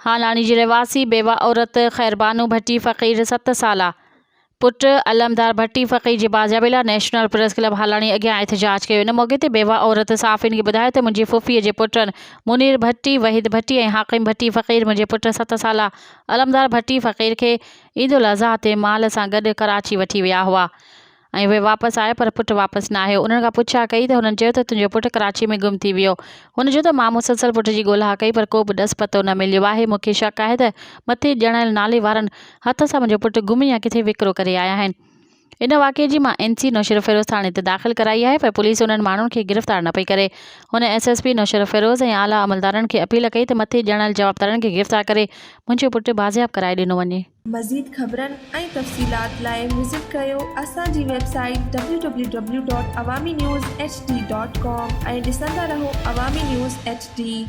हालाणी जी रहवासी बेवा औरत खैरबानू भट्टी फ़कीर 7 साला पुट अलमदार भट्टी फ़कीर जी बाजाबेला नेशनल प्रेस क्लब हालाणी अॻियां एहतजाज कयो। इन मौक़े ते बेवा औरत साफ़िन खे ॿुधायो त मुंहिंजी फुफीअ जे पुटनि मुनीर भट्टी, वहीद भट्टी ऐं हाकिम भट्टी फ़कीर मुंहिंजे पुट 7 साला अलमदार भट्टी फ़कीर खे ईद उल अज़हा ते माल सां गॾु कराची वठी विया हुआ ऐं उहे वापसि आया पर पुटु वापसि न आयो। उन्हनि खां पुछा कई त हुननि चयो त तुंहिंजो पुटु कराची में गुम थी वियो। हुन चयो त मां मुसलसल पुट जी ॻोल्हा कई पर को बि ॾस पतो न मिलियो आहे। मूंखे शक आहे त मथे ॼणियल नाले वारनि हथ सां मुंहिंजो पुटु गुम या किथे विकिरो करे आया आहिनि। इन वाक़े जी मां NC नौशर फ़िरोज़ थाणे ते दाख़िल कराई आहे पर पुलिस उन्हनि माण्हुनि खे गिरफ़्तार न पई करे। हुन SSP नौशर फ़िरोज़ ऐं आला अमलदारनि खे अपील कई त मथे ॼणियल जवाबदारनि खे गिरफ़्तार करे मुंहिंजो पुटु बाज़ियाब कराए ॾिनो वञे। मज़ीद ख़बरनि ऐं तफ़सीलात लाइ विज़िट कयो असांजी वेबसाइट www.awamiNewsHD.com ऐं ॾिसंदा रहो अवामी न्यूज़ HD।